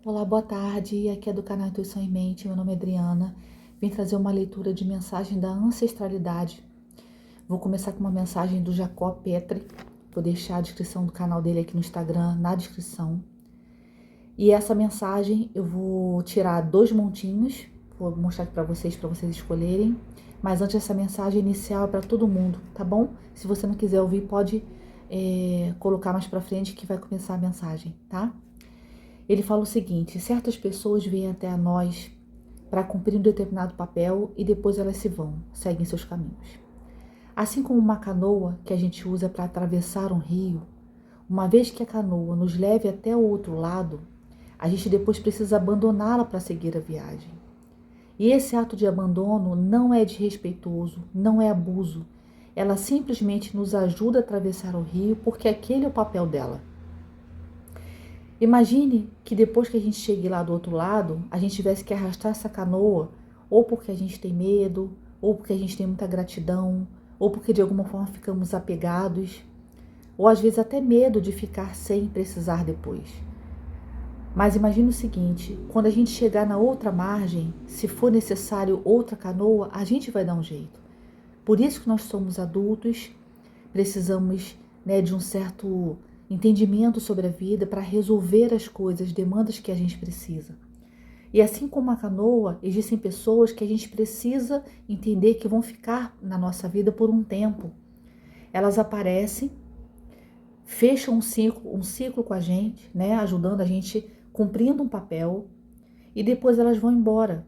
Olá, boa tarde. Aqui é do canal Intuição em Mente. Meu nome é Adriana. Vim trazer uma leitura de mensagem da ancestralidade. Vou começar com uma mensagem do Jacó Petri. Vou deixar a descrição do canal dele aqui no Instagram na descrição. E essa mensagem eu vou tirar 2 montinhos. Vou mostrar aqui para vocês escolherem. Mas antes, essa mensagem inicial é para todo mundo, tá bom? Se você não quiser ouvir, pode colocar mais para frente que vai começar a mensagem, tá? Ele fala o seguinte: certas pessoas vêm até a nós para cumprir um determinado papel e depois elas se vão, seguem seus caminhos. Assim como uma canoa que a gente usa para atravessar um rio, uma vez que a canoa nos leve até o outro lado, a gente depois precisa abandoná-la para seguir a viagem. E esse ato de abandono não é desrespeitoso, não é abuso. Ela simplesmente nos ajuda a atravessar o rio porque aquele é o papel dela. Imagine que depois que a gente chegue lá do outro lado, a gente tivesse que arrastar essa canoa, ou porque a gente tem medo, ou porque a gente tem muita gratidão, ou porque de alguma forma ficamos apegados, ou às vezes até medo de ficar sem precisar depois. Mas imagine o seguinte: quando a gente chegar na outra margem, se for necessário outra canoa, a gente vai dar um jeito. Por isso que nós somos adultos, precisamos, de um certo entendimento sobre a vida para resolver as coisas, as demandas que a gente precisa. E assim como a canoa, existem pessoas que a gente precisa entender que vão ficar na nossa vida por um tempo. Elas aparecem, fecham um ciclo com a gente, ajudando a gente, cumprindo um papel, e depois elas vão embora.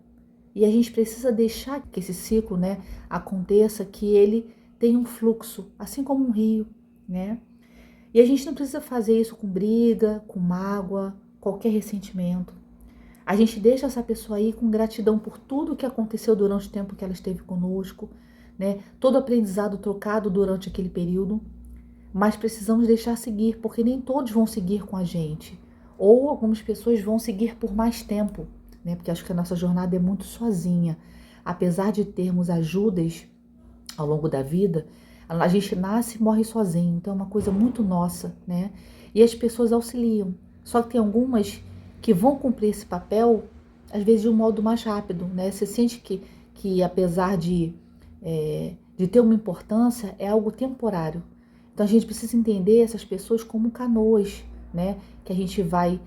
E a gente precisa deixar que esse ciclo, aconteça, que ele tenha um fluxo, assim como um rio, né? E a gente não precisa fazer isso com briga, com mágoa, qualquer ressentimento. A gente deixa essa pessoa aí com gratidão por tudo que aconteceu durante o tempo que ela esteve conosco, todo aprendizado trocado durante aquele período, mas precisamos deixar seguir, porque nem todos vão seguir com a gente. Ou algumas pessoas vão seguir por mais tempo, porque acho que a nossa jornada é muito sozinha. Apesar de termos ajudas ao longo da vida, a gente nasce e morre sozinho, então é uma coisa muito nossa, E as pessoas auxiliam. Só que tem algumas que vão cumprir esse papel, às vezes de um modo mais rápido, Você sente que apesar de ter uma importância, é algo temporário. Então a gente precisa entender essas pessoas como canoas, Que a gente vai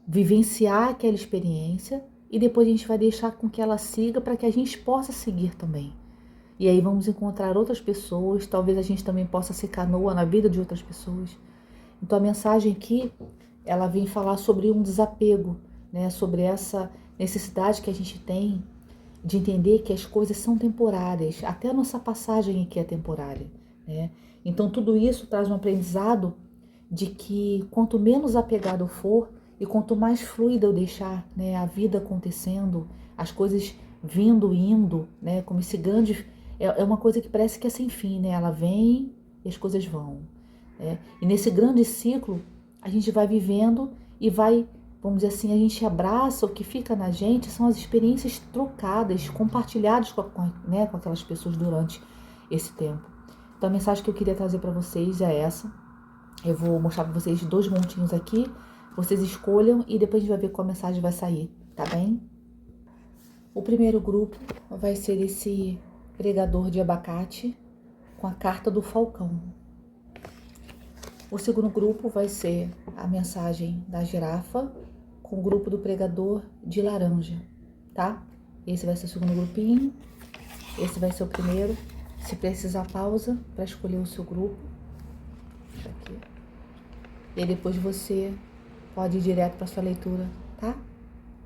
vivenciar aquela experiência e depois a gente vai deixar com que ela siga para que a gente possa seguir também. E aí vamos encontrar outras pessoas, talvez a gente também possa ser canoa na vida de outras pessoas. Então a mensagem aqui, ela vem falar sobre um desapego, sobre essa necessidade que a gente tem de entender que as coisas são temporárias, até a nossa passagem aqui é temporária, Então tudo isso traz um aprendizado de que quanto menos apegado eu for e quanto mais fluida eu deixar, a vida acontecendo, as coisas vindo, indo, como esse grande... É uma coisa que parece que é sem fim, Ela vem e as coisas vão, E nesse grande ciclo, a gente vai vivendo e vai, vamos dizer assim, a gente abraça, o que fica na gente são as experiências trocadas, compartilhadas com aquelas pessoas durante esse tempo. Então a mensagem que eu queria trazer para vocês é essa. Eu vou mostrar para vocês 2 montinhos aqui, vocês escolham e depois a gente vai ver qual mensagem vai sair, tá bem? O primeiro grupo vai ser esse pregador de abacate com a carta do falcão. O segundo grupo vai ser a mensagem da girafa com o grupo do pregador de laranja, tá? Esse vai ser o segundo grupinho, esse vai ser o primeiro. Se precisar, pausa para escolher o seu grupo. Deixa aqui. E aí depois você pode ir direto para sua leitura, tá?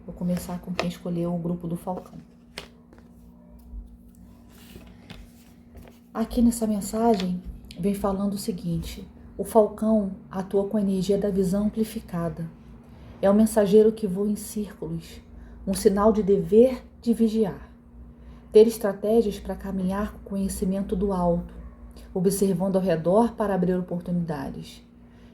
Vou começar com quem escolheu o grupo do falcão. Aqui nessa mensagem vem falando o seguinte: o falcão atua com a energia da visão amplificada. É um mensageiro que voa em círculos, um sinal de dever de vigiar. Ter estratégias para caminhar com o conhecimento do alto, observando ao redor para abrir oportunidades.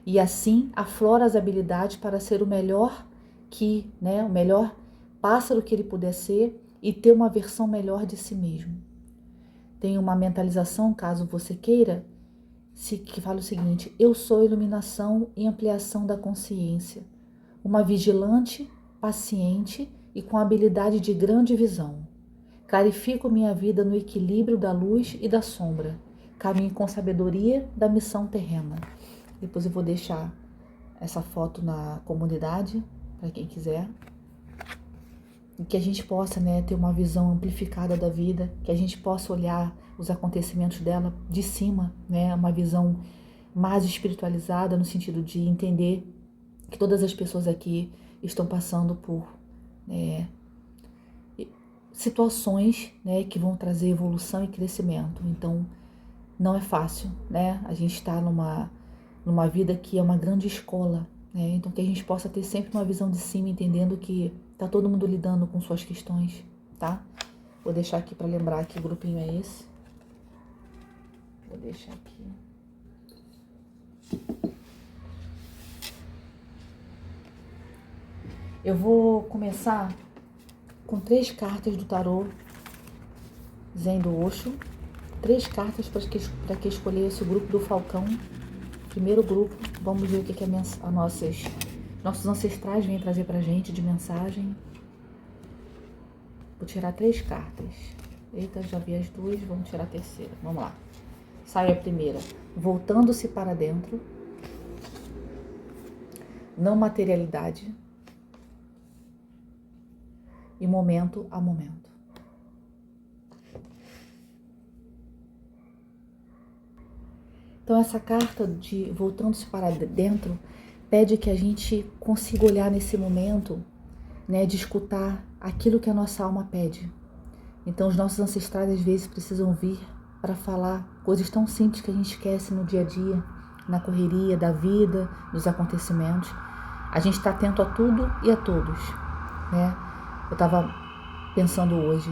E assim aflora as habilidades para ser o melhor o melhor pássaro que ele puder ser e ter uma versão melhor de si mesmo. Tem uma mentalização, caso você queira, que fala o seguinte: eu sou iluminação e ampliação da consciência. uma vigilante, paciente e com habilidade de grande visão. Clarifico minha vida no equilíbrio da luz e da sombra. Caminho com sabedoria da missão terrena. Depois eu vou deixar essa foto na comunidade, para quem quiser. E que a gente possa, né, ter uma visão amplificada da vida, que a gente possa olhar os acontecimentos dela de cima, né, uma visão mais espiritualizada, no sentido de entender que todas as pessoas aqui estão passando por situações, né, que vão trazer evolução e crescimento. Então, não é fácil, né? A gente está numa vida que é uma grande escola, né? Então, que a gente possa ter sempre uma visão de cima, entendendo que tá todo mundo lidando com suas questões, tá? Vou deixar aqui para lembrar que grupinho é esse. Vou deixar aqui. Eu vou começar com 3 cartas do tarô Zen do Osho. 3 cartas para que escolher esse grupo do Falcão. Primeiro grupo, vamos ver o que nossos ancestrais vêm trazer pra gente de mensagem. Vou tirar 3 cartas. Eita, já vi as 2, vamos tirar a terceira. Vamos lá. Sai a primeira. Voltando-se para dentro. Não materialidade. E momento a momento. Então, essa carta de voltando-se para dentro pede que a gente consiga olhar nesse momento, né, de escutar aquilo que a nossa alma pede. Então, os nossos ancestrais às vezes precisam vir para falar coisas tão simples que a gente esquece no dia a dia, na correria da vida, dos acontecimentos. A gente está atento a tudo e a todos, né? Eu estava pensando hoje,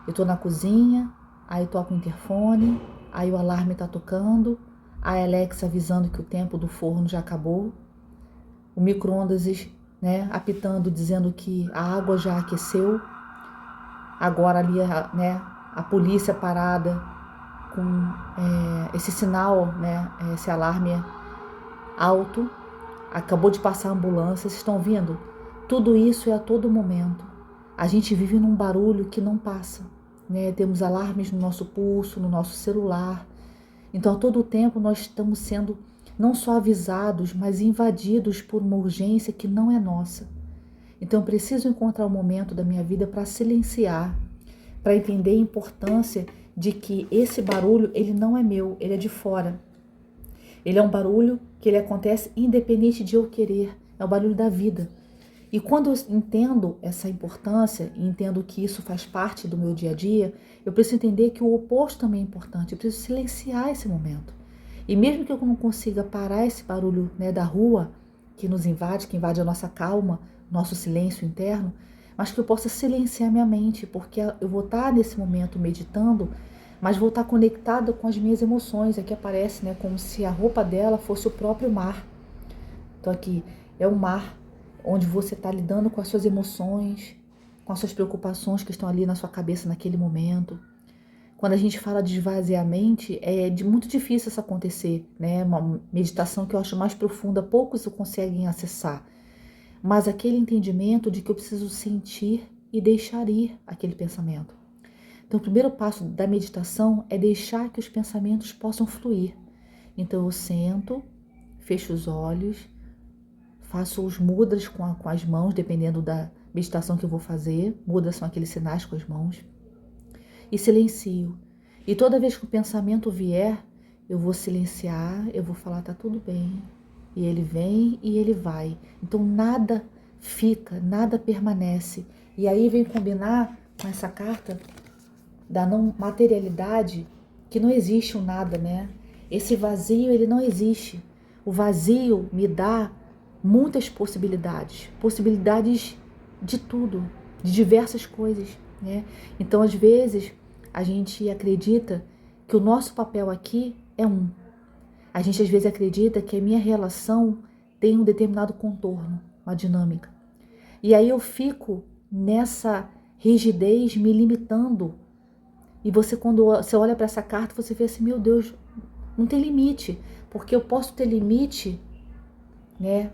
eu estou na cozinha, aí toca o interfone, aí o alarme está tocando, a Alexa avisando que o tempo do forno já acabou, o micro-ondas, né, apitando, dizendo que a água já aqueceu, agora ali, né, a polícia parada com esse sinal, né, esse alarme alto, acabou de passar a ambulância, vocês estão vendo? Tudo isso é a todo momento. A gente vive num barulho que não passa, né? Temos alarmes no nosso pulso, no nosso celular. Então, a todo tempo nós estamos sendo não só avisados, mas invadidos por uma urgência que não é nossa. Então, eu preciso encontrar um momento da minha vida para silenciar, para entender a importância de que esse barulho, ele não é meu, ele é de fora. Ele é um barulho que ele acontece independente de eu querer, é o barulho da vida. E quando eu entendo essa importância e entendo que isso faz parte do meu dia a dia, eu preciso entender que o oposto também é importante. Eu preciso silenciar esse momento. E mesmo que eu não consiga parar esse barulho, né, da rua que nos invade, que invade a nossa calma, nosso silêncio interno, mas que eu possa silenciar minha mente, porque eu vou estar nesse momento meditando, mas vou estar conectada com as minhas emoções. Aqui aparece, né, como se a roupa dela fosse o próprio mar. Então aqui é o mar, onde você está lidando com as suas emoções, com as suas preocupações que estão ali na sua cabeça naquele momento. Quando a gente fala de esvaziar a mente, muito difícil isso acontecer, né? Uma meditação que eu acho mais profunda, poucos conseguem acessar. Mas aquele entendimento de que eu preciso sentir e deixar ir aquele pensamento. Então, o primeiro passo da meditação é deixar que os pensamentos possam fluir. Então, eu sento, fecho os olhos, faço os mudras com as mãos, dependendo da meditação que eu vou fazer. Mudras são aqueles sinais com as mãos. E silencio. E toda vez que o pensamento vier, eu vou silenciar, eu vou falar, tá tudo bem. E ele vem e ele vai. Então nada fica, nada permanece. E aí vem combinar com essa carta da não materialidade, que não existe um nada, né? Esse vazio, ele não existe. O vazio me dá muitas possibilidades de tudo, de diversas coisas, né? Então, às vezes, a gente acredita que o nosso papel aqui é um. A gente, às vezes, acredita que a minha relação tem um determinado contorno, uma dinâmica. E aí eu fico nessa rigidez, me limitando. E você, quando você olha para essa carta, você vê assim, meu Deus, não tem limite. Porque eu posso ter limite, né?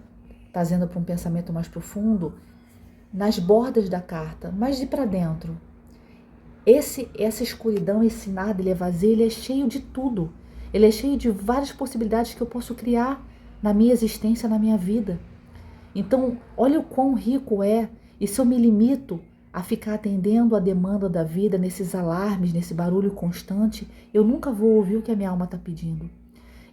trazendo para um pensamento mais profundo, nas bordas da carta, mas de para dentro. Essa escuridão, esse nada, ele é vazio, ele é cheio de tudo. Ele é cheio de várias possibilidades que eu posso criar na minha existência, na minha vida. Então, olha o quão rico é, e se eu me limito a ficar atendendo a demanda da vida, nesses alarmes, nesse barulho constante, eu nunca vou ouvir o que a minha alma está pedindo.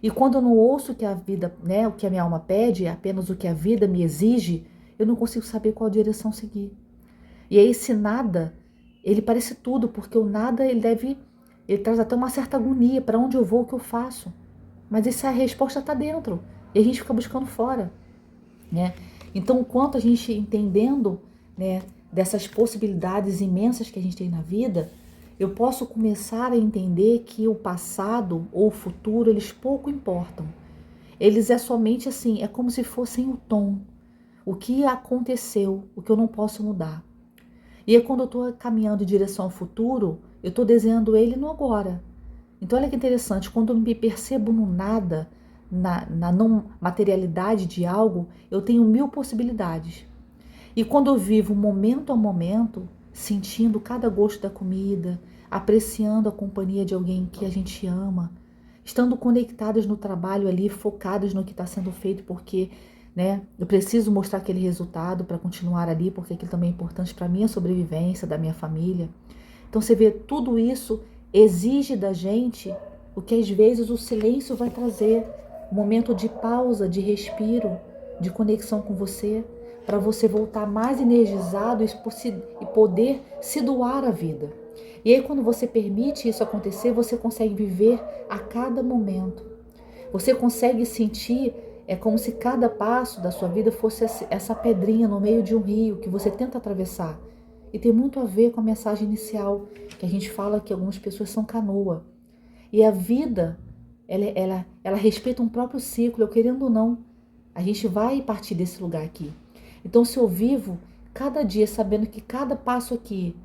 E quando eu não ouço o que a vida, o que a minha alma pede, é apenas o que a vida me exige, eu não consigo saber qual direção seguir. E aí esse nada, ele parece tudo, porque o nada, ele traz até uma certa agonia, para onde eu vou, o que eu faço. Mas essa resposta está dentro, e a gente fica buscando fora, né? Então, o quanto a gente entendendo, né, dessas possibilidades imensas que a gente tem na vida, eu posso começar a entender que o passado ou o futuro, eles pouco importam. Eles é somente assim, é como se fossem o tom, o que aconteceu, o que eu não posso mudar. E é quando eu estou caminhando em direção ao futuro, eu estou desenhando ele no agora. Então olha que interessante, quando eu me percebo no nada, na não materialidade de algo, eu tenho 1000 possibilidades. E quando eu vivo momento a momento, sentindo cada gosto da comida, apreciando a companhia de alguém que a gente ama, estando conectadas no trabalho ali, focadas no que está sendo feito, porque eu preciso mostrar aquele resultado para continuar ali, porque aquilo também é importante para a minha sobrevivência, da minha família. Então você vê, tudo isso exige da gente o que às vezes o silêncio vai trazer, um momento de pausa, de respiro, de conexão com você, para você voltar mais energizado e poder se doar à vida. E aí quando você permite isso acontecer, você consegue viver a cada momento. Você consegue sentir, é como se cada passo da sua vida fosse essa pedrinha no meio de um rio que você tenta atravessar. E tem muito a ver com a mensagem inicial, que a gente fala que algumas pessoas são canoa. E a vida, ela respeita um próprio ciclo, eu querendo ou não. A gente vai partir desse lugar aqui. Então, se eu vivo cada dia sabendo que cada passo aqui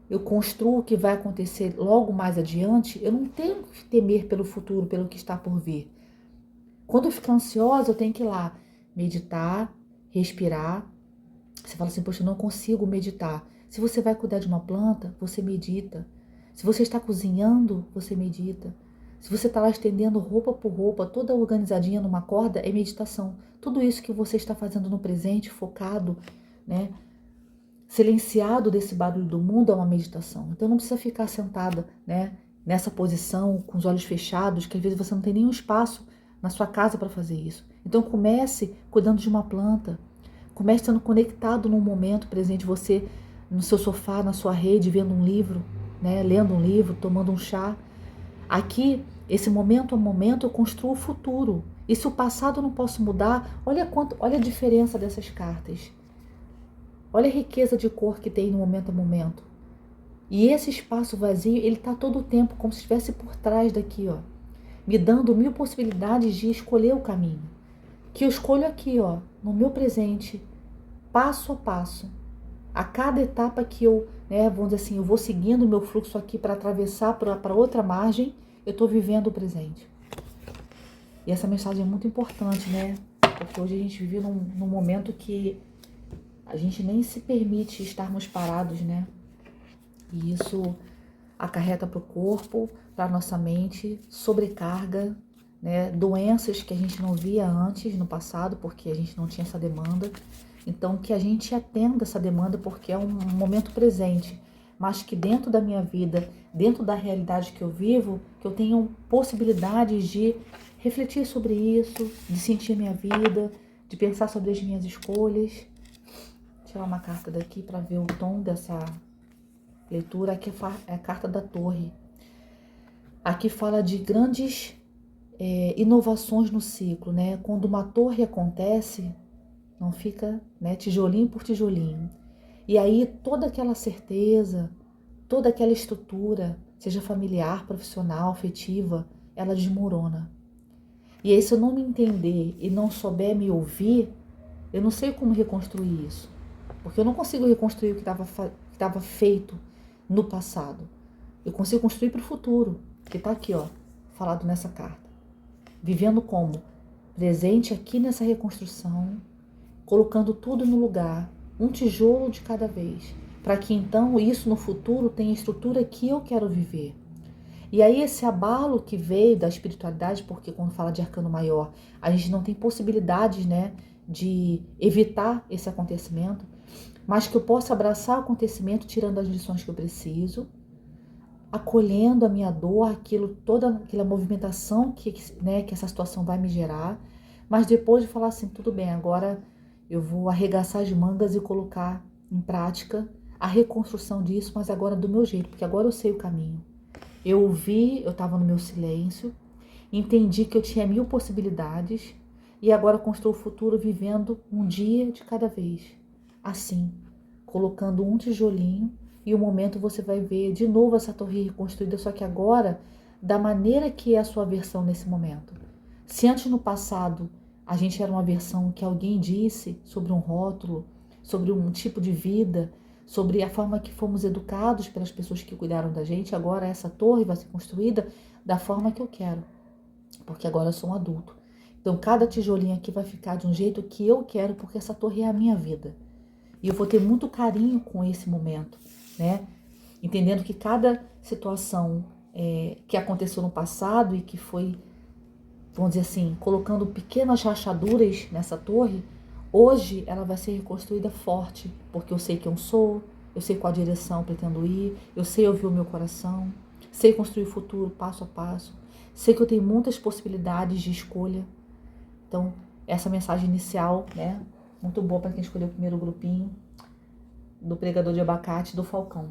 eu construo o que vai acontecer logo mais adiante, eu não tenho que temer pelo futuro, pelo que está por vir. Quando eu fico ansiosa, eu tenho que ir lá meditar, respirar. Você fala assim, poxa, eu não consigo meditar. Se você vai cuidar de uma planta, você medita. Se você está cozinhando, você medita. Se você está lá estendendo roupa por roupa, toda organizadinha numa corda, é meditação. Tudo isso que você está fazendo no presente, focado, silenciado desse barulho do mundo, é uma meditação. Então não precisa ficar sentada, nessa posição, com os olhos fechados, que às vezes você não tem nenhum espaço na sua casa para fazer isso. Então comece cuidando de uma planta. Comece estando conectado no momento presente, você no seu sofá, na sua rede, vendo um livro, lendo um livro, tomando um chá. Aqui, esse momento a momento, eu construo o futuro. E se o passado eu não posso mudar, olha a diferença dessas cartas. Olha a riqueza de cor que tem no momento a momento. E esse espaço vazio, ele está todo o tempo, como se estivesse por trás daqui, ó, me dando 1000 possibilidades de escolher o caminho. Que eu escolho aqui, ó, no meu presente, passo a passo. A cada etapa que eu, vamos dizer assim, eu vou seguindo o meu fluxo aqui para atravessar para outra margem, eu estou vivendo o presente. E essa mensagem é muito importante, porque hoje a gente vive num momento que a gente nem se permite estarmos parados, E isso acarreta para o corpo, para a nossa mente, sobrecarga, doenças que a gente não via antes no passado, porque a gente não tinha essa demanda. Então, que a gente atenda essa demanda, porque é um momento presente, mas que dentro da minha vida, dentro da realidade que eu vivo, que eu tenho possibilidades de refletir sobre isso, de sentir minha vida, de pensar sobre as minhas escolhas. Vou tirar uma carta daqui para ver o tom dessa leitura. Aqui é a carta da Torre. Aqui fala de grandes inovações no ciclo, Quando uma torre acontece, não fica, tijolinho por tijolinho. E aí toda aquela certeza, toda aquela estrutura, seja familiar, profissional, afetiva, ela desmorona. E aí se eu não me entender e não souber me ouvir, eu não sei como reconstruir isso. Porque eu não consigo reconstruir o que estava feito no passado. Eu consigo construir para o futuro, que está aqui, ó, falado nessa carta. Vivendo como? Presente aqui nessa reconstrução, colocando tudo no lugar, um tijolo de cada vez, para que então isso no futuro tenha a estrutura que eu quero viver. E aí esse abalo que veio da espiritualidade, porque quando fala de arcano maior, a gente não tem possibilidades, né, de evitar esse acontecimento, mas que eu possa abraçar o acontecimento tirando as lições que eu preciso, acolhendo a minha dor, toda aquela movimentação que essa situação vai me gerar, mas depois de falar assim, tudo bem, agora eu vou arregaçar as mangas e colocar em prática a reconstrução disso, mas agora do meu jeito, porque agora eu sei o caminho. Eu ouvi, eu estava no meu silêncio, entendi que eu tinha 1000 possibilidades e agora construo o futuro vivendo um dia de cada vez. Assim, colocando um tijolinho e o momento você vai ver de novo essa torre reconstruída, só que agora da maneira que é a sua versão nesse momento. Se antes no passado a gente era uma versão que alguém disse sobre um rótulo, sobre um tipo de vida, sobre a forma que fomos educados pelas pessoas que cuidaram da gente, agora essa torre vai ser construída da forma que eu quero, porque agora eu sou um adulto. Então cada tijolinho aqui vai ficar de um jeito que eu quero, porque essa torre é a minha vida. E eu vou ter muito carinho com esse momento, né? Entendendo que cada situação que aconteceu no passado e que foi, vamos dizer assim, colocando pequenas rachaduras nessa torre, hoje ela vai ser reconstruída forte, porque eu sei quem eu sou, eu sei qual direção eu pretendo ir, eu sei ouvir o meu coração, sei construir o futuro passo a passo, sei que eu tenho muitas possibilidades de escolha. Então, essa mensagem inicial, né, muito boa para quem escolheu o primeiro grupinho do pregador de abacate do Falcão.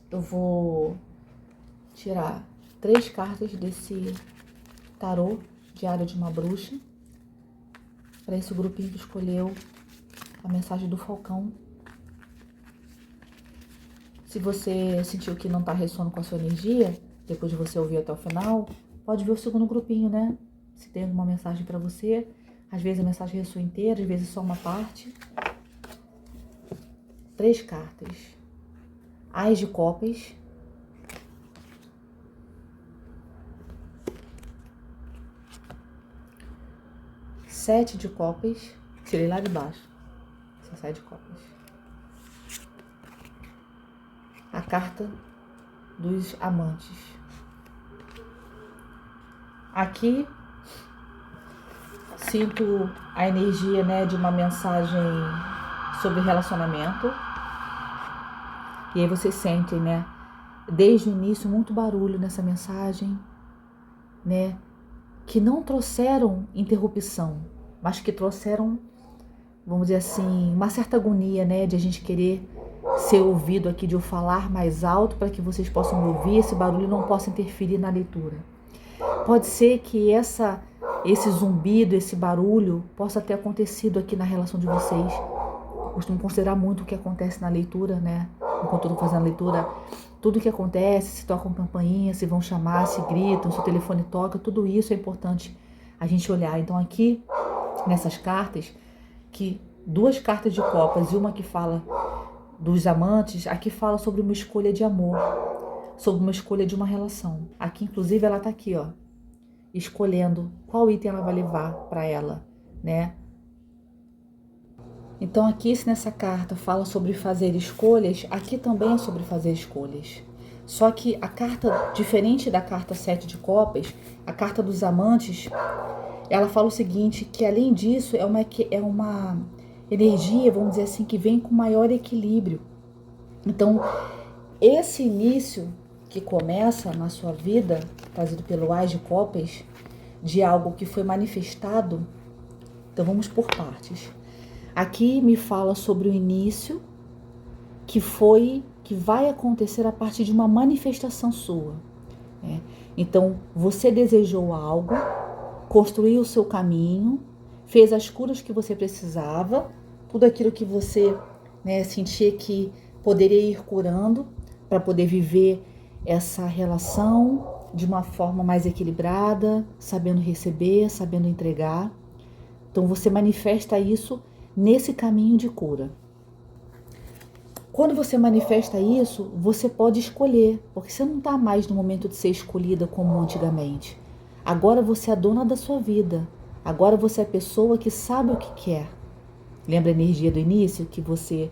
Eu vou tirar 3 cartas desse tarô Diário de uma Bruxa para esse grupinho que escolheu a mensagem do Falcão. Se você sentiu que não está ressoando com a sua energia, depois de você ouvir até o final, pode ver o segundo grupinho, né? Se tem alguma mensagem para você. Às vezes a mensagem ressoa inteira, às vezes só uma parte. 3 cartas. Ás de Copas. Sete de Copas. Tirei lá de baixo. Essa 7 de Copas. A carta dos amantes. Aqui sinto a energia, né, de uma mensagem sobre relacionamento. E aí vocês sentem, né, desde o início muito barulho nessa mensagem, né, que não trouxeram interrupção, mas que trouxeram, vamos dizer assim, uma certa agonia, né, de a gente querer ser ouvido aqui, de eu falar mais alto para que vocês possam me ouvir, esse barulho não possa interferir na leitura. Pode ser que esse zumbido, esse barulho possa ter acontecido aqui na relação de vocês. Eu costumo considerar muito o que acontece na leitura, né? Enquanto eu estou fazendo a leitura, tudo que acontece, se tocam campainha, se vão chamar, se gritam, se o telefone toca, tudo isso é importante a gente olhar. Então aqui, nessas cartas, que 2 cartas de copas e uma que fala dos amantes, aqui fala sobre uma escolha de amor, sobre uma escolha de uma relação. Aqui, inclusive, ela tá aqui, ó, escolhendo qual item ela vai levar para ela, né? Então aqui, se nessa carta fala sobre fazer escolhas, aqui também é sobre fazer escolhas. Só que a carta, diferente da carta 7 de Copas, a carta dos amantes, ela fala o seguinte, que além disso é uma energia, vamos dizer assim, que vem com maior equilíbrio. Então, esse início que começa na sua vida, trazido pelo Ás de Copas, de algo que foi manifestado, então vamos por partes. Aqui me fala sobre o início que vai acontecer a partir de uma manifestação sua, né? Então, você desejou algo, construiu o seu caminho, fez as curas que você precisava, tudo aquilo que você, né, sentia que poderia ir curando para poder viver essa relação de uma forma mais equilibrada, sabendo receber, sabendo entregar. Então, você manifesta isso nesse caminho de cura. Quando você manifesta isso, você pode escolher, porque você não está mais no momento de ser escolhida como antigamente. Agora você é a dona da sua vida. Agora você é a pessoa que sabe o que quer. Lembra a energia do início, que você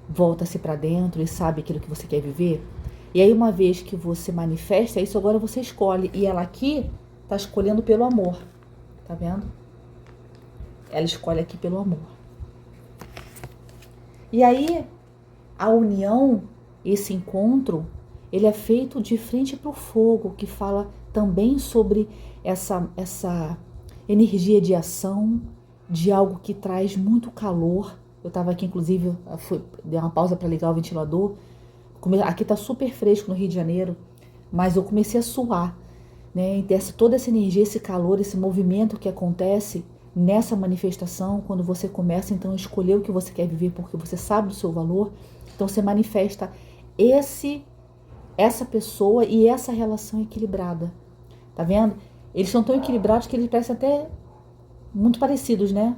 volta-se para dentro e sabe aquilo que você quer viver? E aí, uma vez que você manifesta isso, agora você escolhe. E ela aqui está escolhendo pelo amor. Tá vendo? Ela escolhe aqui pelo amor. E aí, a união, esse encontro, ele é feito de frente para o fogo, que fala também sobre essa energia de ação, de algo que traz muito calor. Eu estava aqui, inclusive, dei uma pausa para ligar o ventilador. Aqui está super fresco no Rio de Janeiro, mas eu comecei a suar, né? E toda essa energia, esse calor, esse movimento que acontece nessa manifestação, quando você começa então a escolher o que você quer viver, porque você sabe do seu valor, então você manifesta essa pessoa e essa relação equilibrada. Tá vendo? Eles são tão equilibrados que eles parecem até muito parecidos, né?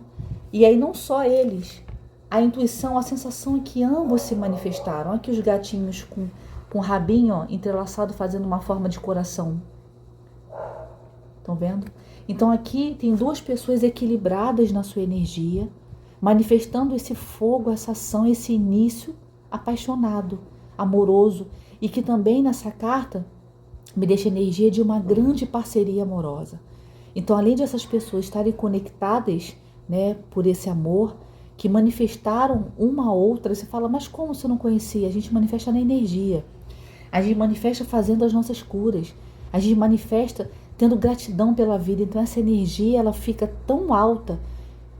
E aí não só eles, a intuição, a sensação é que ambos se manifestaram. Olha aqui os gatinhos com o rabinho, ó, entrelaçado, fazendo uma forma de coração. Estão vendo? Então aqui tem duas pessoas equilibradas na sua energia, manifestando esse fogo, essa ação, esse início apaixonado, amoroso, e que também nessa carta me deixa energia de uma grande parceria amorosa. Então, além de essas pessoas estarem conectadas, né, por esse amor, que manifestaram uma a outra, você fala, mas como você não conhecia? A gente manifesta na energia, a gente manifesta fazendo as nossas curas, a gente manifesta tendo gratidão pela vida. Então essa energia, ela fica tão alta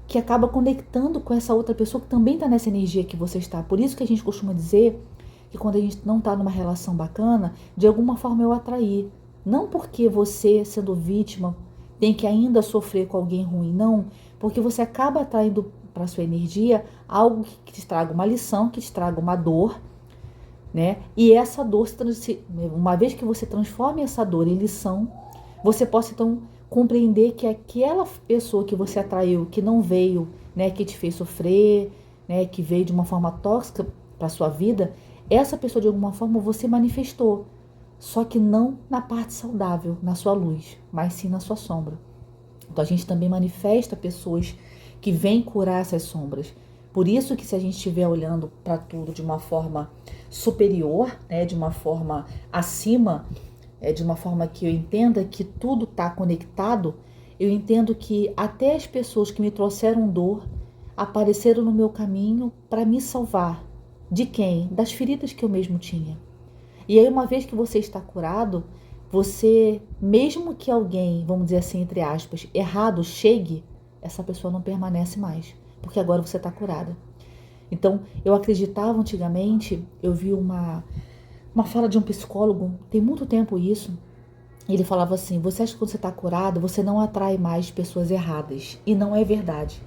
que acaba conectando com essa outra pessoa que também está nessa energia que você está. Por isso que a gente costuma dizer que quando a gente não está numa relação bacana, de alguma forma eu atrair. Não porque você, sendo vítima, tem que ainda sofrer com alguém ruim, não. Porque você acaba atraindo para a sua energia algo que te traga uma lição, que te traga uma dor, né? E essa dor, uma vez que você transforma essa dor em lição, você possa então compreender que aquela pessoa que você atraiu, que não veio, né, que te fez sofrer, né, que veio de uma forma tóxica para sua vida, essa pessoa de alguma forma você manifestou, só que não na parte saudável, na sua luz, mas sim na sua sombra. Então a gente também manifesta pessoas que vêm curar essas sombras. Por isso que se a gente estiver olhando para tudo de uma forma superior, né, de uma forma acima, de uma forma que eu entenda que tudo está conectado, eu entendo que até as pessoas que me trouxeram dor apareceram no meu caminho para me salvar. De quem? Das feridas que eu mesmo tinha. E aí, uma vez que você está curado, você, mesmo que alguém, vamos dizer assim, entre aspas, errado chegue, essa pessoa não permanece mais, porque agora você está curada. Então, eu acreditava antigamente, eu vi uma fala de um psicólogo, tem muito tempo isso, ele falava assim, você acha que quando você está curado, você não atrai mais pessoas erradas. E não é verdade.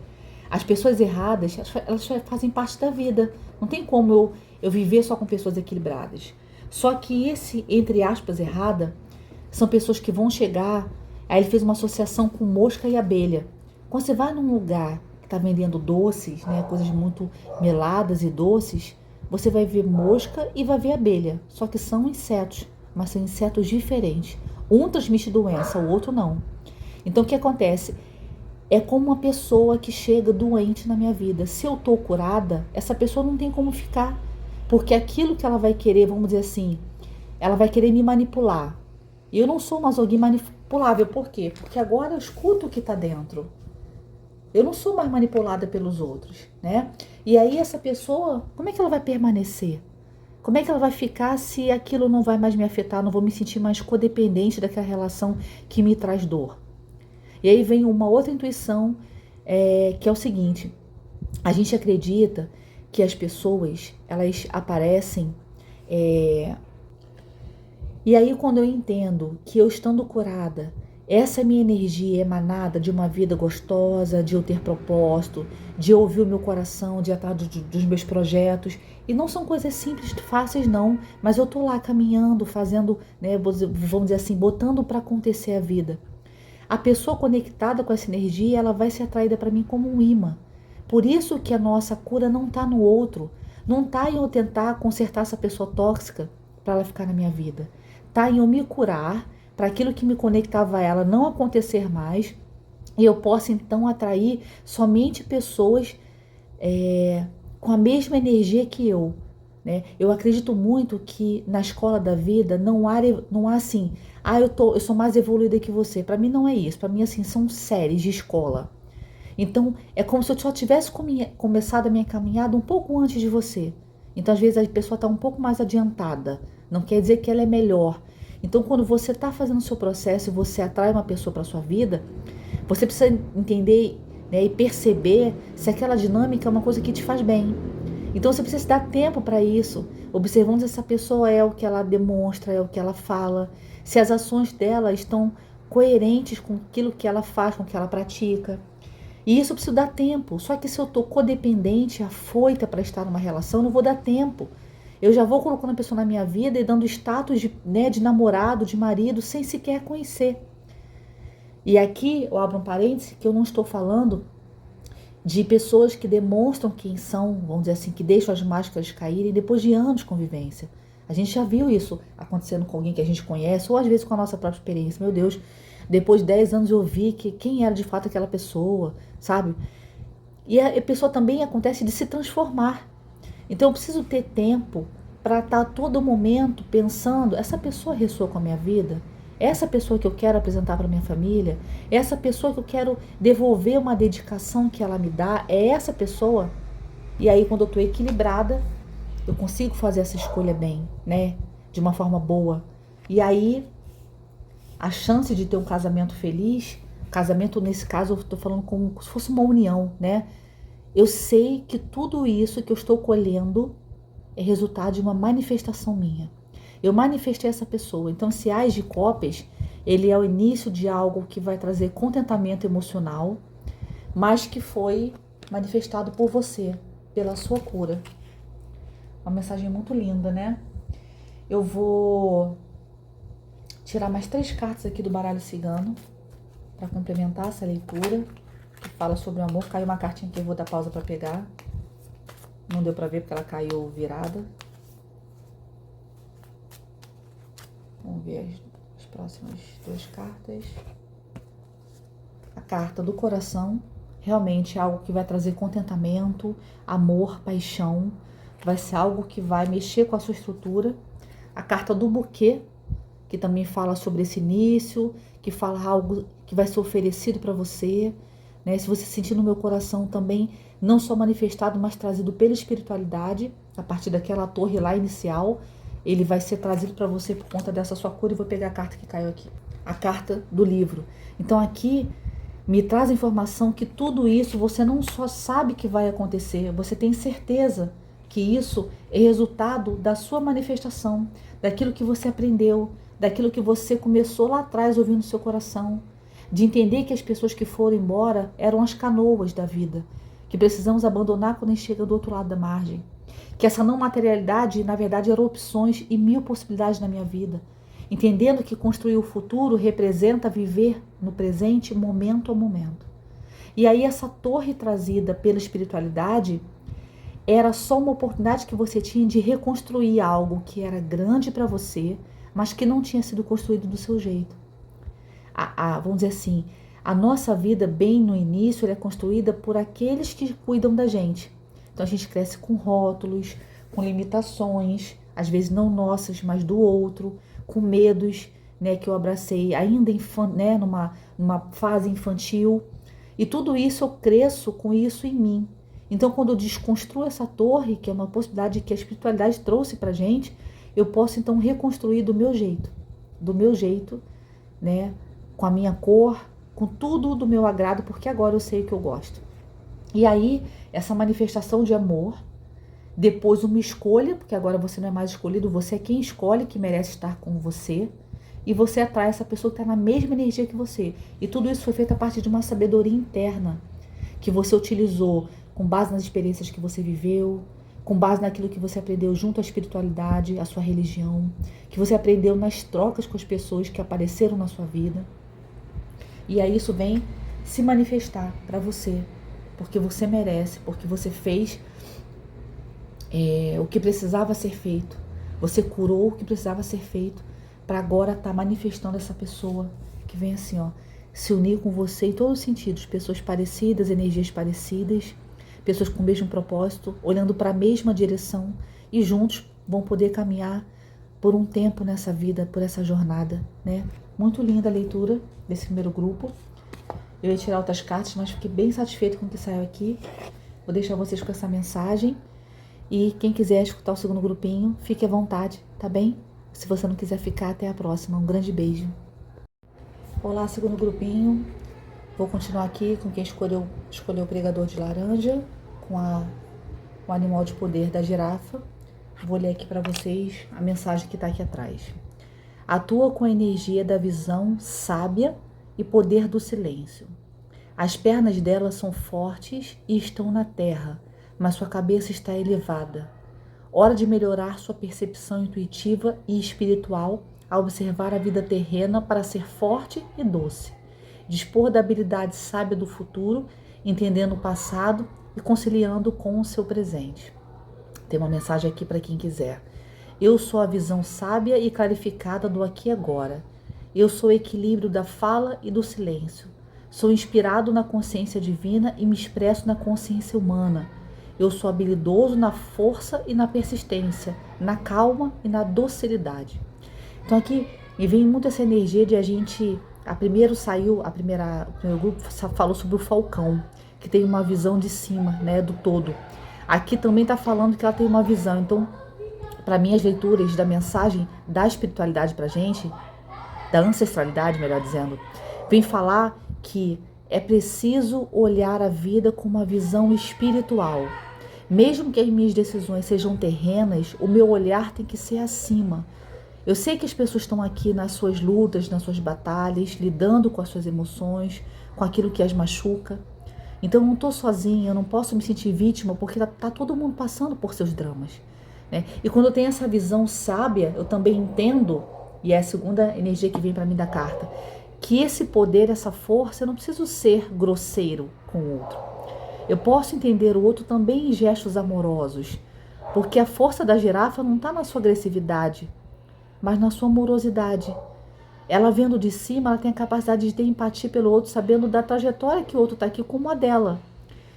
As pessoas erradas, elas fazem parte da vida. Não tem como eu viver só com pessoas equilibradas. Só que esse, entre aspas, errada, são pessoas que vão chegar, aí ele fez uma associação com mosca e abelha. Quando você vai num lugar que está vendendo doces, né, coisas muito meladas e doces, você vai ver mosca e vai ver abelha. Só que são insetos, mas são insetos diferentes. Um transmite doença, o outro não. Então o que acontece? É como uma pessoa que chega doente na minha vida. Se eu estou curada, essa pessoa não tem como ficar. Porque aquilo que ela vai querer, vamos dizer assim, ela vai querer me manipular. E eu não sou mais alguém manipulável. Por quê? Porque agora eu escuto o que está dentro. Eu não sou mais manipulada pelos outros, né? E aí essa pessoa, como é que ela vai permanecer? Como é que ela vai ficar se aquilo não vai mais me afetar, não vou me sentir mais codependente daquela relação que me traz dor? E aí vem uma outra intuição, que é o seguinte, a gente acredita que as pessoas, elas aparecem, e aí quando eu entendo que eu estando curada, essa minha energia emanada de uma vida gostosa, de eu ter propósito, de ouvir o meu coração, de ir atrás dos meus projetos. E não são coisas simples, fáceis não, mas eu tô lá caminhando, fazendo, né, vamos dizer assim, botando para acontecer a vida. A pessoa conectada com essa energia, ela vai ser atraída para mim como um imã. Por isso que a nossa cura não está no outro, não está em eu tentar consertar essa pessoa tóxica para ela ficar na minha vida. Está em eu me curar, para aquilo que me conectava a ela não acontecer mais, e eu posso então atrair somente pessoas com a mesma energia que eu, né? Eu acredito muito que na escola da vida não há assim, eu sou mais evoluída que você. Para mim não é isso. Para mim, assim, são séries de escola. Então, é como se eu só tivesse começado a minha caminhada um pouco antes de você. Então, às vezes, a pessoa está um pouco mais adiantada. Não quer dizer que ela é melhor. Então, quando você está fazendo o seu processo e você atrai uma pessoa para sua vida, você precisa entender, né, e perceber se aquela dinâmica é uma coisa que te faz bem. Então, você precisa dar tempo para isso, observando se essa pessoa é o que ela demonstra, é o que ela fala, se as ações dela estão coerentes com aquilo que ela faz, com o que ela pratica. E isso eu preciso dar tempo. Só que se eu estou codependente, afoita para estar numa relação, eu não vou dar tempo. Eu já vou colocando a pessoa na minha vida e dando status de, né, de namorado, de marido, sem sequer conhecer. E aqui eu abro um parêntese que eu não estou falando de pessoas que demonstram quem são, vamos dizer assim, que deixam as máscaras caírem depois de anos de convivência. A gente já viu isso acontecendo com alguém que a gente conhece, ou às vezes com a nossa própria experiência. Meu Deus, depois de 10 anos eu vi que quem era de fato aquela pessoa, sabe? E a pessoa também acontece de se transformar. Então eu preciso ter tempo para estar a todo momento pensando, essa pessoa ressoa com a minha vida? Essa pessoa que eu quero apresentar para minha família? Essa pessoa que eu quero devolver uma dedicação que ela me dá? É essa pessoa? E aí quando eu estou equilibrada, eu consigo fazer essa escolha bem, né? De uma forma boa. E aí a chance de ter um casamento feliz, casamento nesse caso eu estou falando como se fosse uma união, né? Eu sei que tudo isso que eu estou colhendo é resultado de uma manifestação minha. Eu manifestei essa pessoa. Então, esse Ás de Copas, ele é o início de algo que vai trazer contentamento emocional, mas que foi manifestado por você, pela sua cura. Uma mensagem muito linda, né? Eu vou tirar mais 3 cartas aqui do baralho cigano para complementar essa leitura, que fala sobre o amor. Caiu uma cartinha aqui, eu vou dar pausa para pegar. Não deu para ver porque ela caiu virada. Vamos ver as próximas 2 cartas. A carta do coração, realmente é algo que vai trazer contentamento, amor, paixão. Vai ser algo que vai mexer com a sua estrutura. A carta do buquê, que também fala sobre esse início, que fala algo que vai ser oferecido para você, né? Se você sentir no meu coração também, não só manifestado, mas trazido pela espiritualidade, a partir daquela torre lá inicial, ele vai ser trazido para você por conta dessa sua cura. E vou pegar a carta que caiu aqui, a carta do livro. Então aqui me traz a informação que tudo isso você não só sabe que vai acontecer, você tem certeza que isso é resultado da sua manifestação, daquilo que você aprendeu, daquilo que você começou lá atrás ouvindo no seu coração, de entender que as pessoas que foram embora eram as canoas da vida, que precisamos abandonar quando a gente chega do outro lado da margem. Que essa não materialidade, na verdade, eram opções e 1000 possibilidades na minha vida. Entendendo que construir o futuro representa viver no presente, momento a momento. E aí essa torre trazida pela espiritualidade era só uma oportunidade que você tinha de reconstruir algo que era grande para você, mas que não tinha sido construído do seu jeito. Vamos dizer assim, a nossa vida, bem no início, ela é construída por aqueles que cuidam da gente. Então a gente cresce com rótulos, com limitações, às vezes não nossas, mas do outro, com medos, né, que eu abracei ainda né, numa fase infantil. E tudo isso eu cresço com isso em mim. Então quando eu desconstruo essa torre, que é uma possibilidade que a espiritualidade trouxe pra gente, eu posso então reconstruir do meu jeito, né, com a minha cor, com tudo do meu agrado, porque agora eu sei o que eu gosto. E aí, essa manifestação de amor, depois uma escolha, porque agora você não é mais escolhido, você é quem escolhe que merece estar com você, e você atrai essa pessoa que está na mesma energia que você. E tudo isso foi feito a partir de uma sabedoria interna, que você utilizou com base nas experiências que você viveu, com base naquilo que você aprendeu junto à espiritualidade, à sua religião, que você aprendeu nas trocas com as pessoas que apareceram na sua vida. E aí isso vem se manifestar para você, porque você merece, porque você fez o que precisava ser feito, você curou o que precisava ser feito, para agora estar manifestando essa pessoa que vem assim, ó, se unir com você em todos os sentidos, pessoas parecidas, energias parecidas, pessoas com o mesmo propósito, olhando para a mesma direção e juntos vão poder caminhar por um tempo nessa vida, por essa jornada, né? Muito linda a leitura desse primeiro grupo. Eu ia tirar outras cartas, mas fiquei bem satisfeita com o que saiu aqui. Vou deixar vocês com essa mensagem. E quem quiser escutar o segundo grupinho, fique à vontade, tá bem? Se você não quiser ficar, até a próxima. Um grande beijo. Olá, segundo grupinho. Vou continuar aqui com quem escolheu o pregador de laranja, com o animal de poder da girafa. Vou ler aqui para vocês a mensagem que está aqui atrás. Atua com a energia da visão sábia e poder do silêncio. As pernas dela são fortes e estão na terra, mas sua cabeça está elevada. Hora de melhorar sua percepção intuitiva e espiritual a observar a vida terrena para ser forte e doce. Dispor da habilidade sábia do futuro, entendendo o passado e conciliando com o seu presente. Tem uma mensagem aqui para quem quiser. Eu sou a visão sábia e clarificada do aqui e agora. Eu sou o equilíbrio da fala e do silêncio. Sou inspirado na consciência divina e me expresso na consciência humana. Eu sou habilidoso na força e na persistência, na calma e na docilidade. Então aqui me vem muito essa energia de a gente... o primeiro grupo falou sobre o falcão, que tem uma visão de cima, né, do todo. Aqui também está falando que ela tem uma visão. Então, para mim, as leituras da mensagem da espiritualidade para a gente, da ancestralidade, melhor dizendo, vem falar que é preciso olhar a vida com uma visão espiritual. Mesmo que as minhas decisões sejam terrenas, o meu olhar tem que ser acima. Eu sei que as pessoas estão aqui nas suas lutas, nas suas batalhas, lidando com as suas emoções, com aquilo que as machuca. Então eu não estou sozinha, eu não posso me sentir vítima, porque tá todo mundo passando por seus dramas, né? E quando eu tenho essa visão sábia, eu também entendo, e é a segunda energia que vem para mim da carta, que esse poder, essa força, eu não preciso ser grosseiro com o outro. Eu posso entender o outro também em gestos amorosos, porque a força da girafa não está na sua agressividade, mas na sua amorosidade. Ela vendo de cima, ela tem a capacidade de ter empatia pelo outro, sabendo da trajetória que o outro está aqui como a dela.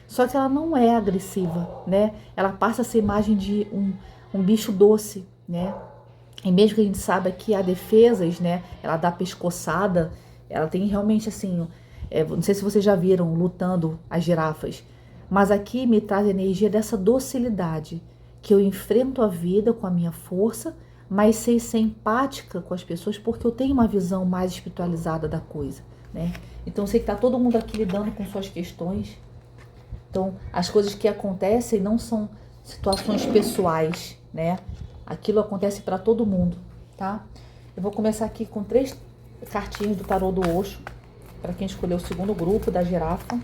Só que ela não é agressiva, né? Ela passa essa imagem de um bicho doce, né? E mesmo que a gente saiba que há defesas, né? Ela dá pescoçada, ela tem realmente assim... não sei se vocês já viram lutando as girafas, mas aqui me traz a energia dessa docilidade, que eu enfrento a vida com a minha força, mas sei ser empática com as pessoas porque eu tenho uma visão mais espiritualizada da coisa, né? Então eu sei que está todo mundo aqui lidando com suas questões. Então as coisas que acontecem não são situações pessoais, né? Aquilo acontece para todo mundo, tá? Eu vou começar aqui com 3 cartinhas do tarô do Osho, para quem escolheu o segundo grupo da girafa.